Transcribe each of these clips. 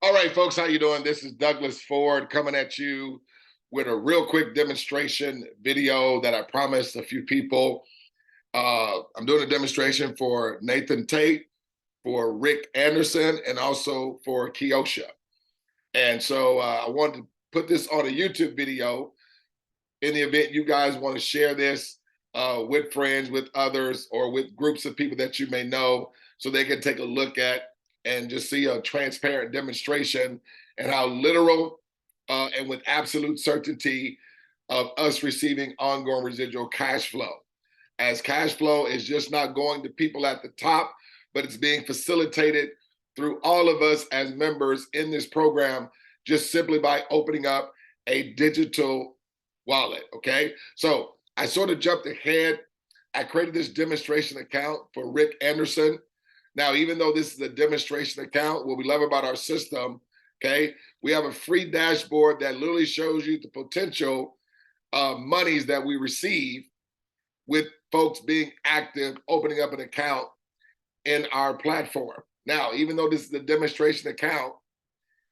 All right, folks, how you doing? This is 𝗗𝗶𝘀𝗶𝗺𝗲 coming at you with a real quick demonstration video that I promised a few people. I'm doing a demonstration for Nathan Tate, for Rick Anderson, and also for Kyosha. And so I wanted to put this on a YouTube video in the event you guys want to share this with friends, with others, or with groups of people that you may know so they can take a look at and just see a transparent demonstration and how literal and with absolute certainty of us receiving ongoing residual cash flow. As cash flow is just not going to people at the top, but it's being facilitated through all of us as members in this program, just simply by opening up a digital wallet, okay? So I sort of jumped ahead. I created this demonstration account for Rick Anderson. Now, even though this is a demonstration account, what we love about our system, okay, we have a free dashboard that literally shows you the potential monies that we receive with folks being active, opening up an account in our platform. Now, even though this is a demonstration account,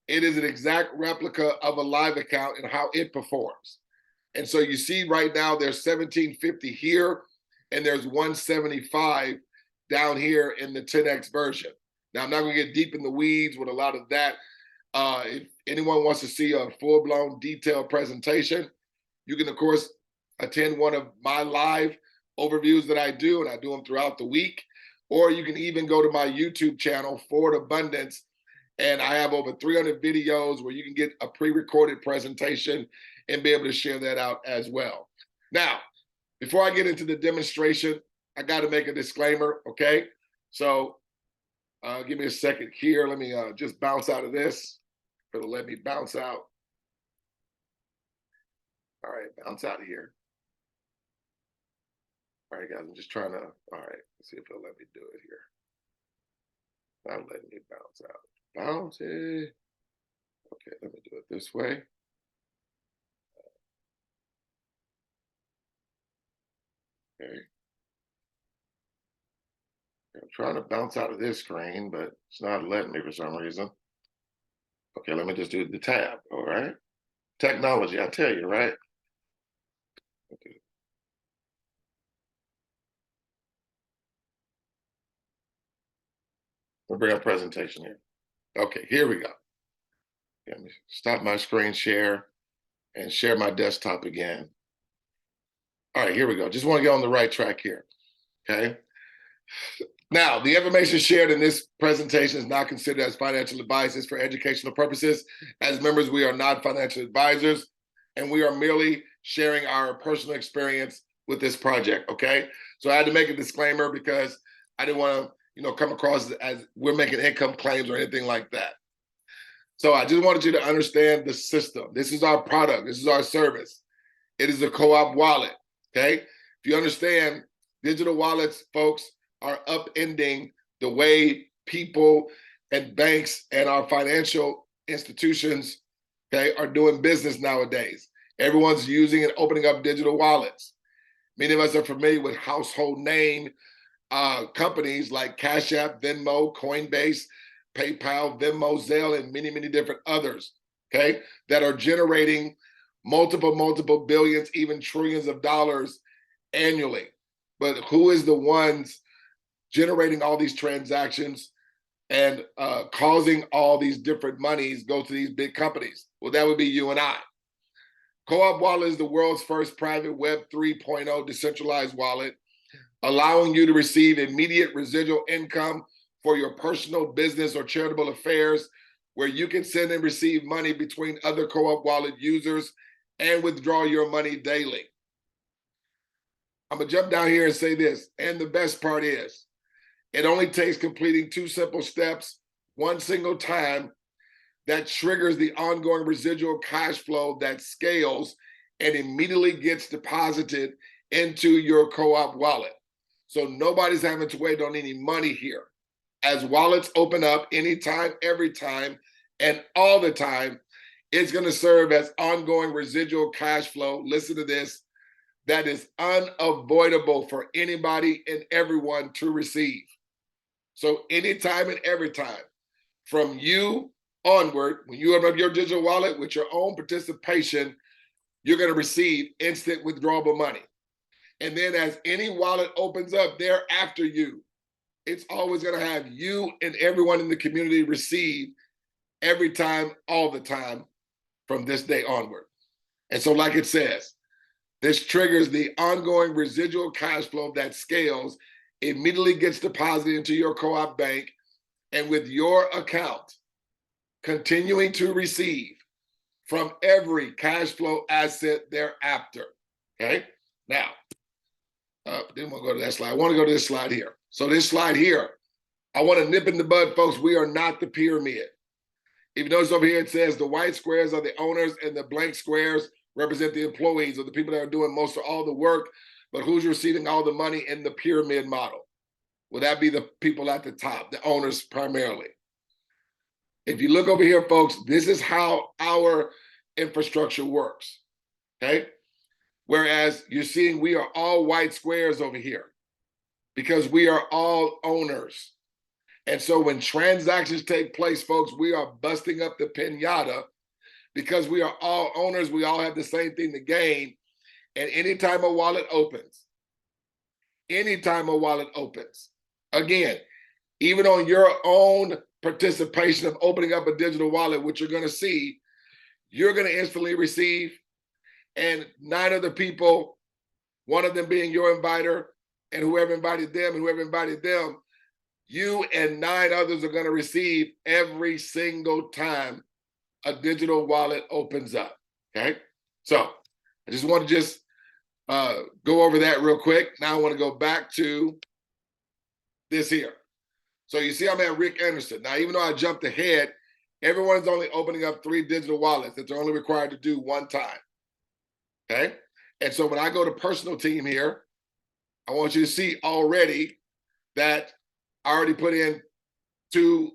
it is an exact replica of a live account and how it performs. And so you see right now there's 1750 here and there's 175 down here in the 10X version. Now, I'm not gonna get deep in the weeds with a lot of that. If anyone wants to see a full-blown detailed presentation, you can, of course, attend one of my live overviews that I do, and I do them throughout the week. Or you can even go to my YouTube channel, Forward Abundance, and I have over 300 videos where you can get a pre-recorded presentation and be able to share that out as well. Now, before I get into the demonstration, I got to make a disclaimer, okay? So give me a second here. Let me just bounce out of this. It'll let me bounce out. All right, bounce out of here. All right, guys, I'm just trying to, all right, let's see if it'll let me do it here. Not letting me bounce out. Bounce it. Okay, let me do it this way. Okay. I'm trying to bounce out of this screen, but it's not letting me for some reason. Okay, let me just do the tab, all right? Technology, I tell you, right? Okay. We'll bring up presentation here. Okay, here we go. Let me stop my screen share and share my desktop again. All right, here we go. Just want to get on the right track here, okay? Now, the information shared in this presentation is not considered as financial advice. It's for educational purposes. As members, we are not financial advisors, and we are merely sharing our personal experience with this project, okay? So I had to make a disclaimer because I didn't want to, come across as we're making income claims or anything like that. So I just wanted you to understand the system. This is our product. This is our service. It is a co-op wallet, okay? If you understand, digital wallets, folks, are upending the way people and banks and our financial institutions, okay, are doing business nowadays. Everyone's using and opening up digital wallets. Many of us are familiar with household name companies like Cash App, Venmo, Coinbase, PayPal, Venmo, Zelle, and many, many different others, okay, that are generating multiple billions, even trillions of dollars annually. But who is the ones generating all these transactions and causing all these different monies go to these big companies? Well, that would be you and I. Co-op Wallet is the world's first private Web 3.0 decentralized wallet, allowing you to receive immediate residual income for your personal, business, or charitable affairs, where you can send and receive money between other Co-op Wallet users and withdraw your money daily. I'm gonna jump down here and say this, and the best part is, it only takes completing 2 simple steps, 1 single time, that triggers the ongoing residual cash flow that scales and immediately gets deposited into your co-op wallet. So nobody's having to wait on any money here. As wallets open up anytime, every time, and all the time, it's gonna serve as ongoing residual cash flow, listen to this, that is unavoidable for anybody and everyone to receive. So anytime and every time, from you onward, when you open up your digital wallet with your own participation, you're going to receive instant withdrawable money. And then as any wallet opens up there after you, it's always going to have you and everyone in the community receive every time, all the time from this day onward. And so like it says, this triggers the ongoing residual cash flow that scales, immediately gets deposited into your co-op bank, and with your account continuing to receive from every cash flow asset thereafter. Okay, now, didn't want to go to that slide. I want to go to this slide here. So this slide here, I want to nip in the bud, folks. We are not the pyramid. If you notice over here, it says the white squares are the owners and the blank squares represent the employees or the people that are doing most of all the work, but who's receiving all the money in the pyramid model? Well, that be the people at the top, the owners primarily. If you look over here, folks, this is how our infrastructure works, okay? Whereas you're seeing we are all white squares over here because we are all owners. And so when transactions take place, folks, we are busting up the piñata because we are all owners. We all have the same thing to gain. And anytime a wallet opens, again, even on your own participation of opening up a digital wallet, which you're going to see, you're going to instantly receive. And 9 other people, one of them being your inviter, and whoever invited them and whoever invited them, you and 9 others are going to receive every single time a digital wallet opens up, okay? So I just want to go over that real quick. Now I want to go back to this here. So you see I'm at Rick Anderson. Now, even though I jumped ahead, everyone's only opening up 3 digital wallets that they're only required to do one time, okay? And so when I go to personal team here, I want you to see already that I already put in 2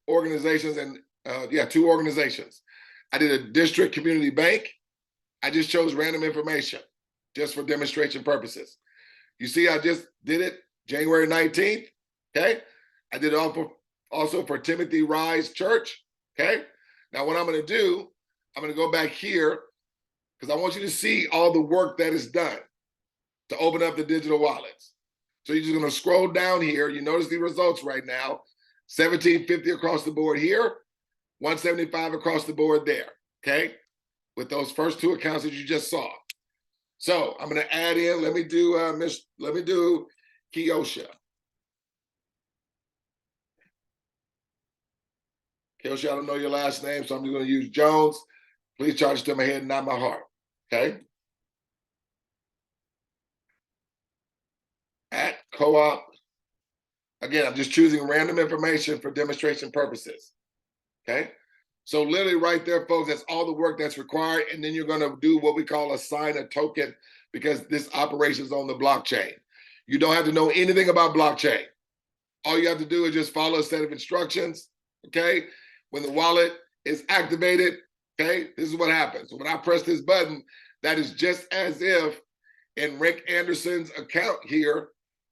organizations and 2 organizations. I did a district community bank. I just chose random information just for demonstration purposes. You see, I just did it January 19th, okay? I did it also for Timothy Rise Church, okay? Now what I'm gonna do, I'm gonna go back here because I want you to see all the work that is done to open up the digital wallets. So you're just gonna scroll down here. You notice the results right now, 1750 across the board here, 175 across the board there, okay? With those first 2 accounts that you just saw. So I'm gonna add in, let me do Kyosha. Kyosha, I don't know your last name, so I'm just gonna use Jones. Please charge it to my head, not my heart, okay? At co-op. Again, I'm just choosing random information for demonstration purposes, okay? So literally right there, folks, that's all the work that's required. And then you're gonna do what we call assign a token because this operation is on the blockchain. You don't have to know anything about blockchain. All you have to do is just follow a set of instructions, okay? When the wallet is activated, okay, this is what happens. So when I press this button, that is just as if in Rick Anderson's account here,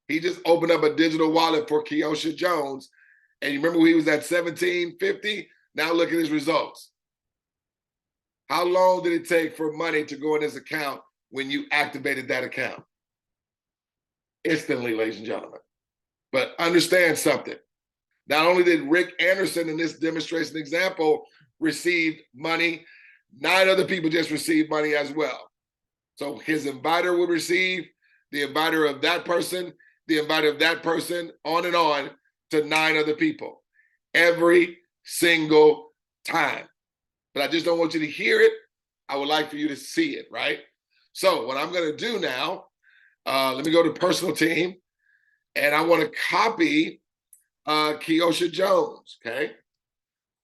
he just opened up a digital wallet for Kyosha Jones. And you remember he was at 1750? Now look at his results. How long did it take for money to go in his account when you activated that account? Instantly, ladies and gentlemen. But understand something. Not only did Rick Anderson in this demonstration example receive money, 9 other people just received money as well. So his inviter will receive, the inviter of that person, the inviter of that person, on and on to 9 other people every single time. But I just don't want you to hear it. I would like for you to see it, right? So what I'm going to do now, let me go to personal team, and I want to copy Kyosha Jones, okay?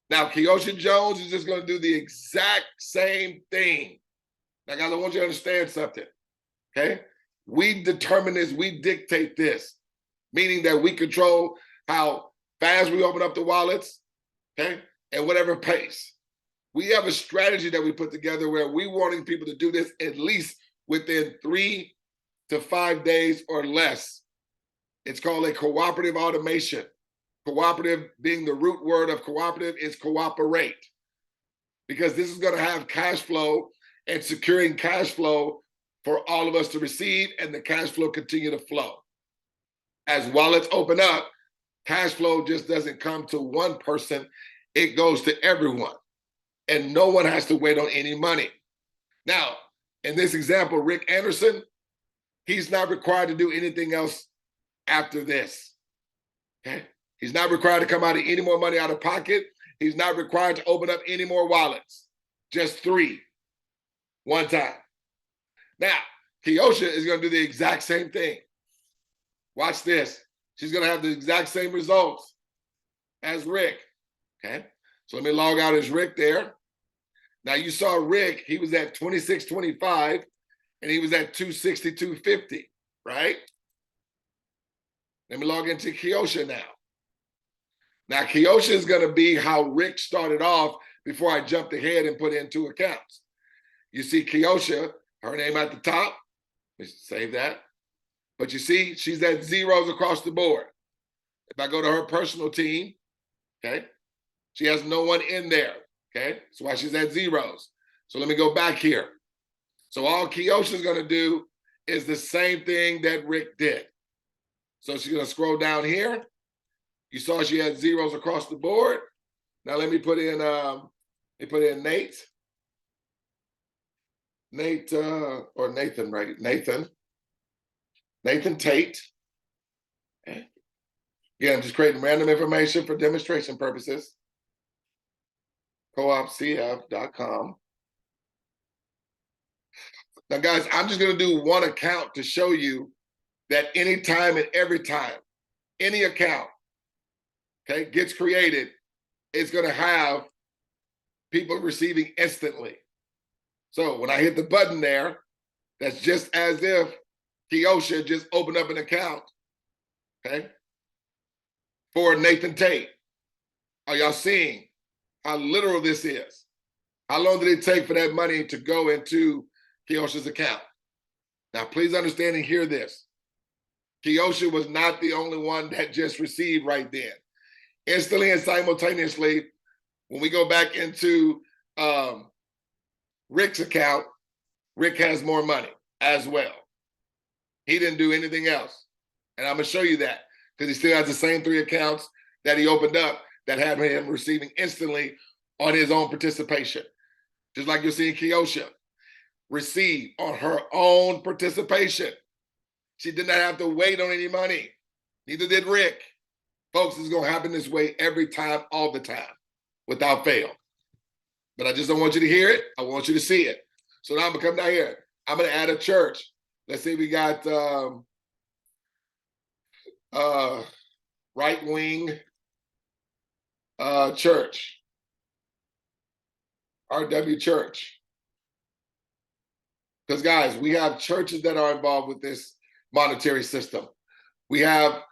Now, Kyosha Jones is just going to do the exact same thing. Now, guys, I want you to understand something, okay? We determine this, we dictate this, meaning that we control how fast we open up the wallets, okay? And whatever pace. We have a strategy that we put together where we wanting people to do this at least within 3 to 5 days or less. It's called a cooperative automation. cooperative being the root word of cooperative is cooperate, because this is going to have cash flow and securing cash flow for all of us to receive, and the cash flow continue to flow. As wallets open up, cash flow just doesn't come to one person, it goes to everyone. And no one has to wait on any money. Now, in this example, Rick Anderson, he's not required to do anything else after this, okay? He's not required to come out of any more money out of pocket. He's not required to open up any more wallets, just 3, one time. Now, Kyosha is gonna do the exact same thing. Watch this. She's gonna have the exact same results as Rick, okay? So let me log out as Rick there. Now you saw Rick, he was at 26.25 and he was at 262.50, right? Let me log into Kyosha now. Now Kyosha is gonna be how Rick started off before I jumped ahead and put in 2 accounts. You see Kyosha, her name at the top, let's save that. But you see, she's at zeros across the board. If I go to her personal team, okay, she has no one in there, okay? That's why she's at zeros. So let me go back here. So all Kyosha is gonna do is the same thing that Rick did. So she's gonna scroll down here. You saw she had zeros across the board. Now let me put in Nate. Or Nathan, right? Nathan Tate. Okay. Again, I'm just creating random information for demonstration purposes. COOPERATIVE.com. Now, guys, I'm just going to do one account to show you that anytime and every time any account, okay, gets created, it's going to have people receiving instantly. So when I hit the button there, that's just as if Kyosha just opened up an account, okay, for Nathan Tate. Are y'all seeing how literal this is? How long did it take for that money to go into Kyosha's account? Now, please understand and hear this. Kyosha was not the only one that just received right then. Instantly and simultaneously, when we go back into Rick's account, Rick has more money as well. He didn't do anything else. And I'm gonna show you that because he still has the same 3 accounts that he opened up that had him receiving instantly on his own participation. Just like you're seeing Kyosha receive on her own participation. She did not have to wait on any money. Neither did Rick. Folks, it's gonna happen this way every time, all the time, without fail. But I just don't want you to hear it. I want you to see it. So now I'm gonna come down here. I'm gonna add a church. Let's say we got right-wing church, RW Church. Because guys, we have churches that are involved with this monetary system. We have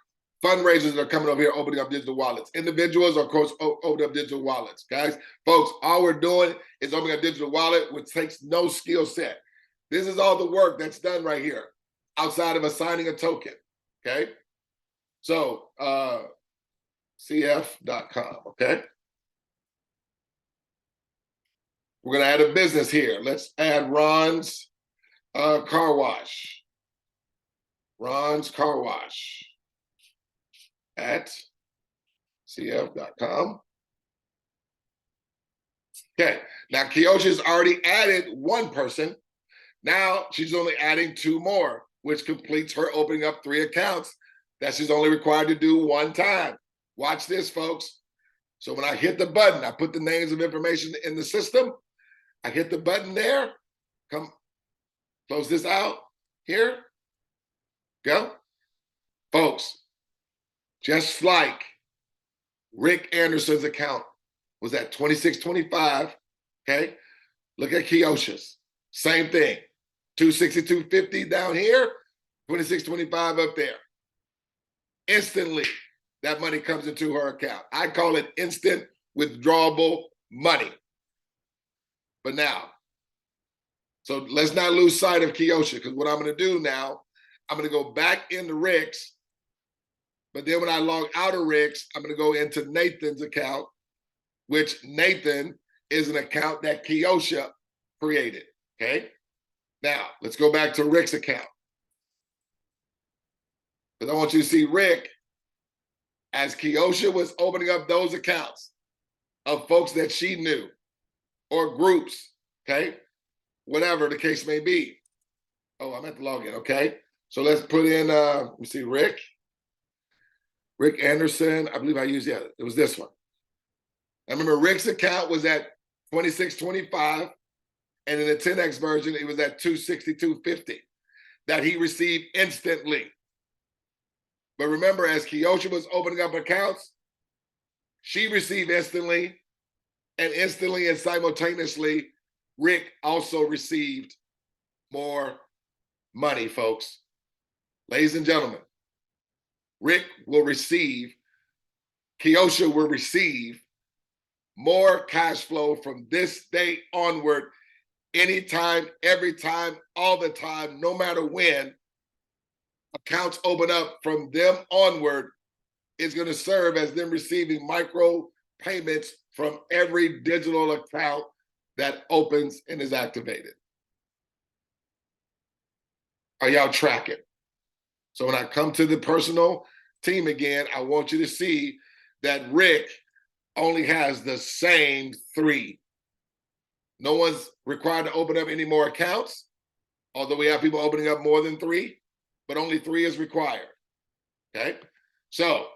fundraisers that are coming over here opening up digital wallets. Individuals are, of course, opening up digital wallets. Guys, folks, all we're doing is opening a digital wallet, which takes no skill set. This is all the work that's done right here outside of assigning a token, okay? So, CF.com, okay? We're gonna add a business here. Let's add Ron's Car Wash. Ron's Car Wash at CF.com. Okay, now Kyosha's already added 1 person. Now she's only adding 2 more, which completes her opening up 3 accounts that she's only required to do 1 time. Watch this, folks. So when I hit the button, I put the names of information in the system. I hit the button there. Come, close this out. Here, go. Folks, just like Rick Anderson's account was at 26.25, okay? Look at Kyosha's. Same thing. 262.50 down here, 26.25 up there. Instantly, that money comes into her account. I call it instant withdrawable money. But now, so let's not lose sight of Kyosha, because what I'm going to do now, I'm going to go back into Rick's, But then when I log out of Rick's, I'm going to go into Nathan's account, which Nathan is an account that Kyosha created, okay? Now, let's go back to Rick's account. Because I want you to see Rick, as Kyosha was opening up those accounts of folks that she knew, or groups, okay? Whatever the case may be. Oh, I'm at the login, okay? So let's put in, let me see, Rick Anderson, I believe I used, yeah, it was this one. I remember Rick's account was at 2625, and in the 10X version, it was at 262.50 that he received instantly. But remember, as Kyosha was opening up accounts, she received instantly, and simultaneously, Rick also received more money, folks. Ladies and gentlemen, Rick will receive, Kyosha will receive more cash flow from this day onward, anytime, every time, all the time, no matter when. Accounts open up from them onward is going to serve as them receiving micro payments from every digital account that opens and is activated. Are y'all tracking? So when I come to the personal team again, I want you to see that Rick only has the same 3. No one's required to open up any more accounts, although we have people opening up more than 3, but only 3 is required, okay? So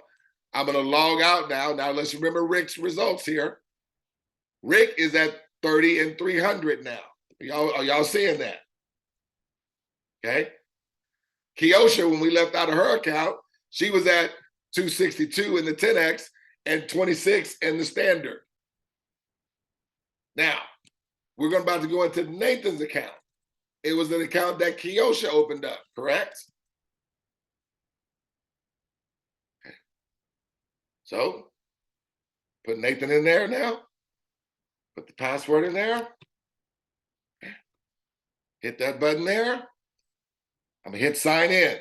I'm gonna log out now. Now let's remember Rick's results here. Rick is at 30 and 300 now. Are y'all seeing that? Okay. Kyosha, when we left out of her account, she was at 262 in the 10X and 26 in the standard. Now, we're about to go into Nathan's account. It was an account that Kyosha opened up, correct? Okay. So, put Nathan in there now. Put the password in there. Hit that button there. I'm gonna hit sign in.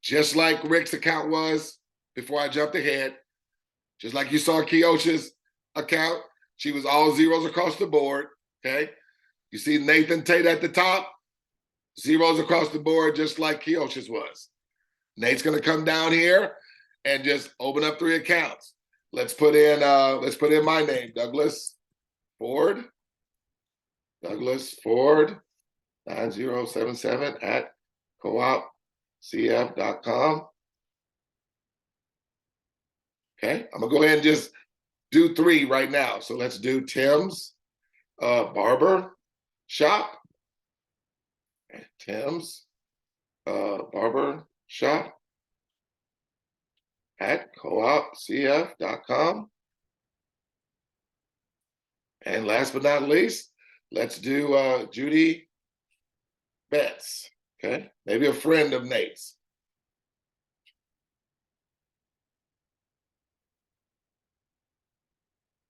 Just like Rick's account was before I jumped ahead. Just like you saw Kyosha's account, she was all zeros across the board, okay? You see Nathan Tate at the top, zeros across the board, just like Kyosha's was. Nate's gonna come down here and just open up 3 accounts. Let's put in my name, Douglas Ford. Douglas Ford 9077 at coopcf.com. Okay, I'm gonna go ahead and just do 3 right now. So let's do Tim's barber shop. Tim's barber shop at coopcf.com. And last but not least, let's do Judy Betts. Okay, maybe a friend of Nate's.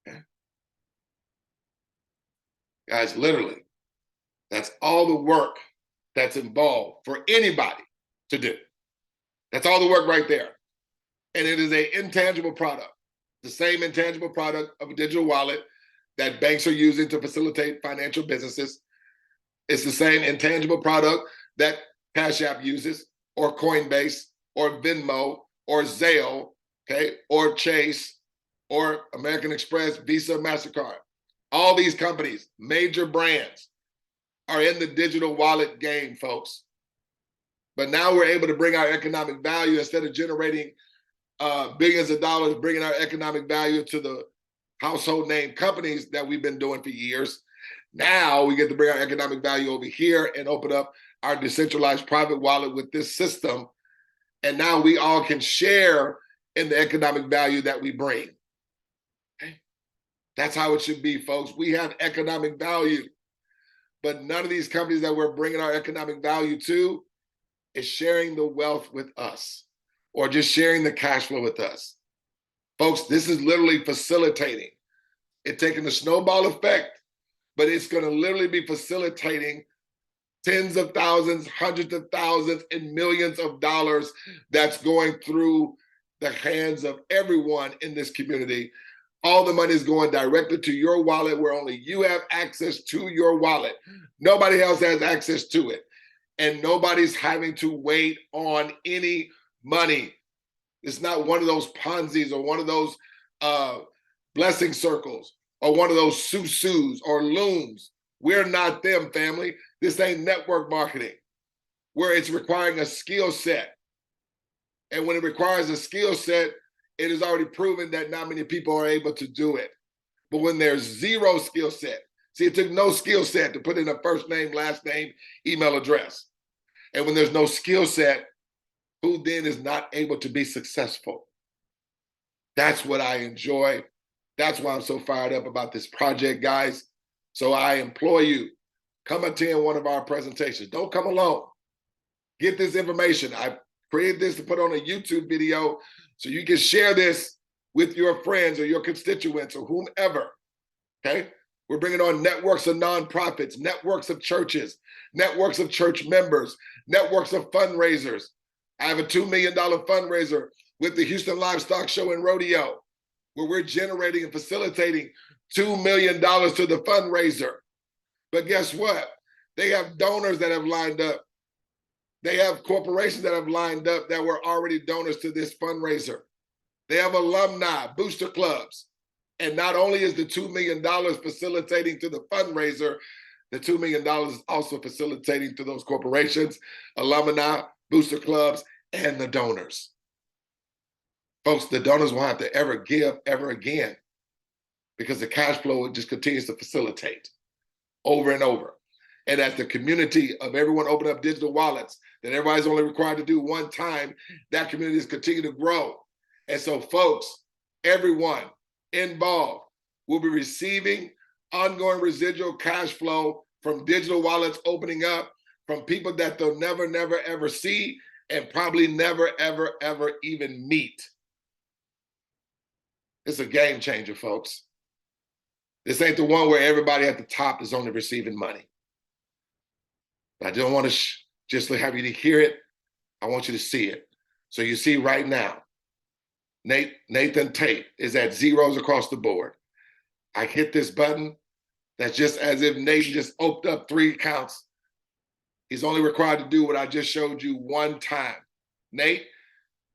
Okay. Guys, literally, that's all the work that's involved for anybody to do. That's all the work right there. And it is an intangible product, the same intangible product of a digital wallet that banks are using to facilitate financial businesses. It's the same intangible product that Cash App uses, or Coinbase, or Venmo, or Zelle, okay, or Chase, or American Express, Visa, MasterCard. All these companies, major brands, are in the digital wallet game, folks. But now we're able to bring our economic value, instead of generating billions of dollars, bringing our economic value to the household name companies that we've been doing for years. Now we get to bring our economic value over here and open up our decentralized private wallet with this system. And now we all can share in the economic value that we bring. Okay? That's how it should be, folks. We have economic value, but none of these companies that we're bringing our economic value to is sharing the wealth with us, or just sharing the cash flow with us. Folks, this is literally facilitating. It's taking the snowball effect, but it's going to literally be facilitating tens of thousands, hundreds of thousands, and millions of dollars that's going through the hands of everyone in this community. All the money is going directly to your wallet where only you have access to your wallet. Nobody else has access to it. And nobody's having to wait on any money. It's not one of those Ponzi's or one of those blessing circles or one of those susus or looms. We're not them, family. This ain't network marketing where it's requiring a skill set. And when it requires a skill set, it is already proven that not many people are able to do it. But when there's zero skill set, see, it took no skill set to put in a first name, last name, email address. And when there's no skill set, who then is not able to be successful? That's what I enjoy. That's why I'm so fired up about this project, guys. So I implore you, come attend one of our presentations. Don't come alone. Get this information. I created this to put on a YouTube video so you can share this with your friends or your constituents or whomever, okay? We're bringing on networks of nonprofits, networks of churches, networks of church members, networks of fundraisers. I have a $2 million fundraiser with the Houston Livestock Show and Rodeo, where we're generating and facilitating $2 million to the fundraiser. But guess what? They have donors that have lined up. They have corporations that have lined up that were already donors to this fundraiser. They have alumni, booster clubs. And not only is the $2 million facilitating to the fundraiser, the $2 million is also facilitating to those corporations, alumni, booster clubs, and the donors. Folks, the donors won't have to ever give ever again because the cash flow just continues to facilitate over and over. And as the community of everyone open up digital wallets that everybody's only required to do one time, that community is continuing to grow. And so folks, everyone involved will be receiving ongoing residual cash flow from digital wallets opening up from people that they'll never, never, ever see and probably never, ever, ever even meet. It's a game changer, folks. This ain't the one where everybody at the top is only receiving money. I don't want to just have you to hear it. I want you to see it. So you see right now, Nathan Tate is at zeros across the board. I hit this button. That's just as if Nate just opened up 3 accounts. He's only required to do what I just showed you one time. Nate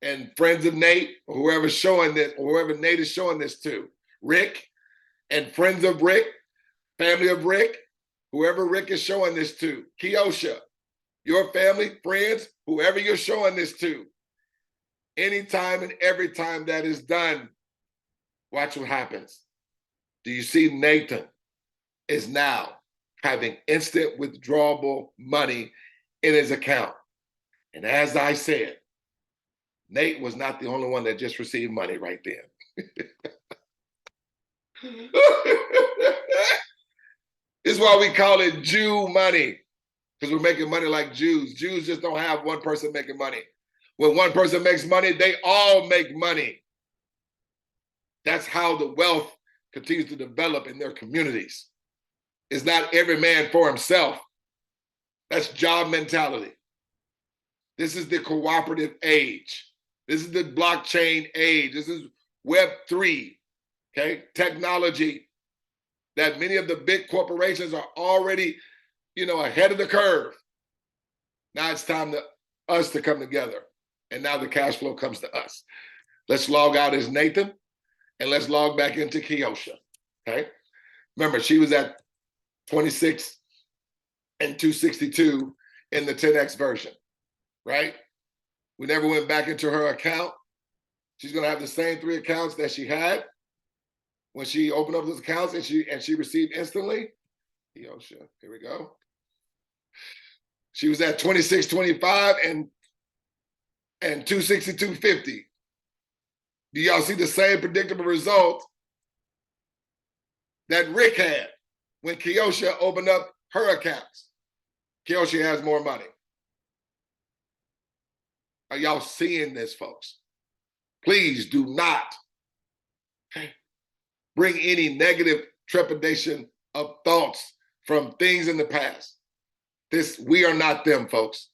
and friends of Nate, or whoever's showing this, or whoever Nate is showing this to, Rick and friends of Rick, family of Rick, whoever Rick is showing this to, Kyosha, your family, friends, whoever you're showing this to, anytime and every time that is done, watch what happens. Do you see Nathan is now having instant withdrawable money in his account? And as I said, Nate was not the only one that just received money right then. This is why we call it Jew money, because we're making money like Jews. Jews just don't have one person making money. When one person makes money, they all make money. That's how the wealth continues to develop in their communities. It's not every man for himself. That's job mentality. This is the cooperative age. This is the blockchain age. This is Web3, okay? Technology that many of the big corporations are already, ahead of the curve. Now it's time to us to come together. And now the cash flow comes to us. Let's log out as Nathan and let's log back into Kyosha, okay? Remember, she was at 26 and 262 in the 10X version, right? We never went back into her account. She's gonna have the same 3 accounts that she had when she opened up those accounts and she received instantly. Kyosha, here we go. She was at 26.25 and 262.50. Do y'all see the same predictable result that Rick had when Kyosha opened up her accounts? Kyosha has more money. Are y'all seeing this, folks? Please do not bring any negative trepidation of thoughts from things in the past. We are not them, folks.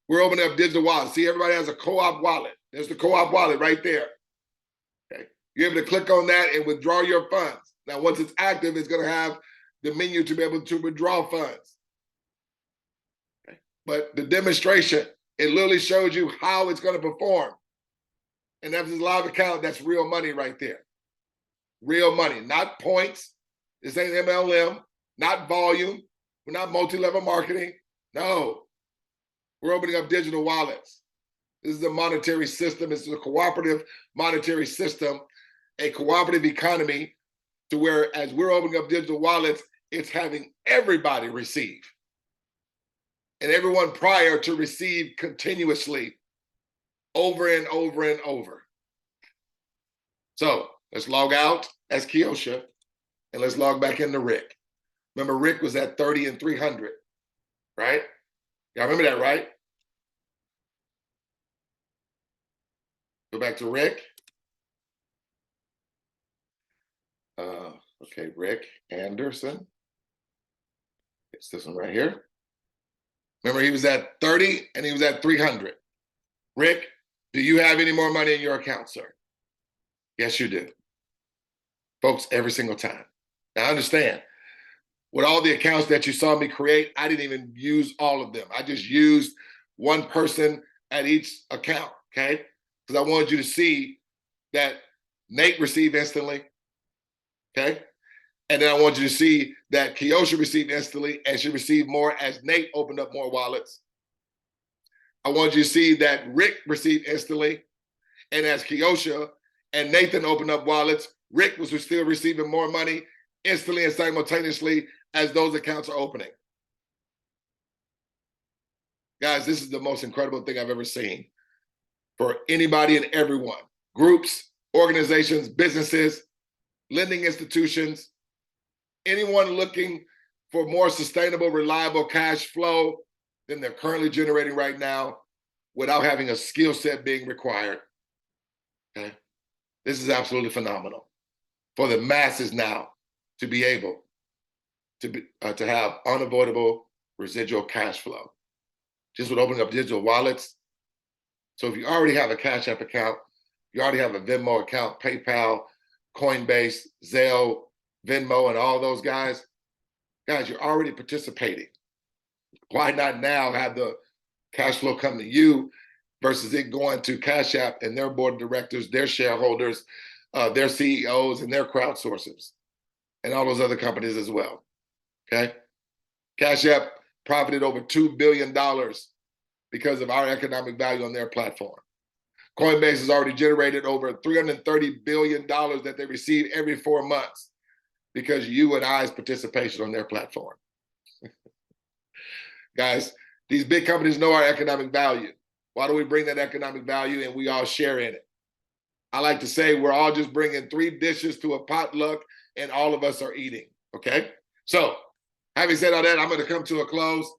We're opening up digital wallets. See, everybody has a co-op wallet. There's the co-op wallet right there. Okay. You're able to click on that and withdraw your funds. Now, once it's active, it's going to have the menu to be able to withdraw funds. Okay. But the demonstration, it literally shows you how it's going to perform. And that's a live account. That's real money right there. Real money, not points. This ain't MLM, not volume. We're not multi-level marketing. No, we're opening up digital wallets. This is a monetary system. This is a cooperative monetary system, a cooperative economy, to where as we're opening up digital wallets, it's having everybody receive. And everyone prior to receive continuously over and over and over. So let's log out as Kyosha and let's log back into Rick. Remember, Rick was at 30 and 300, right? Y'all remember that, right? Go back to Rick. Okay, Rick Anderson. It's this one right here. Remember, he was at 30 and he was at 300. Rick, do you have any more money in your account, sir? Yes, you do. Folks, every single time. Now, understand, with all the accounts that you saw me create, I didn't even use all of them. I just used one person at each account, okay? Because I wanted you to see that Nate received instantly, okay? And then I want you to see that Kyosha received instantly, and she received more as Nate opened up more wallets. I want you to see that Rick received instantly, and as Kyosha and Nathan opened up wallets, Rick was still receiving more money instantly and simultaneously as those accounts are opening. Guys, this is the most incredible thing I've ever seen for anybody and everyone. Groups, organizations, businesses, lending institutions, anyone looking for more sustainable, reliable cash flow than they're currently generating right now without having a skill set being required. Okay? This is absolutely phenomenal for the masses now to be able to have unavoidable residual cash flow. Just with opening up digital wallets. So if you already have a Cash App account, you already have a Venmo account, PayPal, Coinbase, Zelle, Venmo, and all those guys, you're already participating. Why not now have the cash flow come to you versus it going to Cash App and their board of directors, their shareholders, their CEOs, and their crowdsourcers, and all those other companies as well, okay? Cash App profited over $2 billion because of our economic value on their platform. Coinbase has already generated over $330 billion that they receive every 4 months because you and I's participation on their platform. Guys, these big companies know our economic value. Why do we bring that economic value and we all share in it? I like to say we're all just bringing 3 dishes to a potluck and all of us are eating, okay? So, having said all that, I'm going to come to a close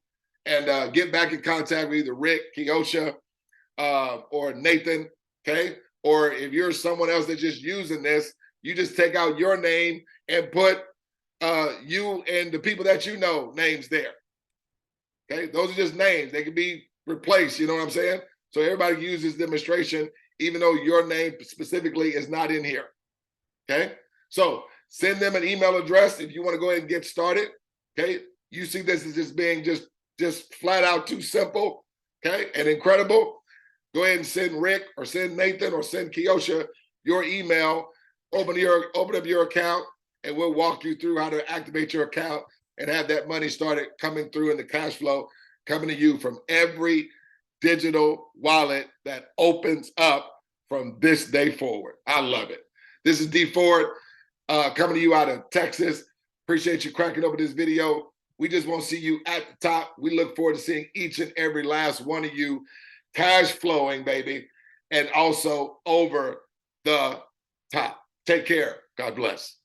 and get back in contact with either Rick, Kyosha, or Nathan, okay? Or if you're someone else that's just using this, you just take out your name and put you and the people that you know names there, okay? Those are just names. They can be replaced, you know what I'm saying? So everybody uses demonstration, even though your name specifically is not in here, okay? So send them an email address if you want to go ahead and get started, okay? You see this as just being just flat out too simple, okay, and incredible. Go ahead and send Rick or send Nathan or send Kyosha your email, open up your account, and we'll walk you through how to activate your account and have that money started coming through in the cash flow, coming to you from every digital wallet that opens up from this day forward. I love it. This is D Ford coming to you out of Texas. Appreciate you cracking open this video. We just want to see you at the top. We look forward to seeing each and every last one of you cash flowing, baby, and also over the top. Take care. God bless.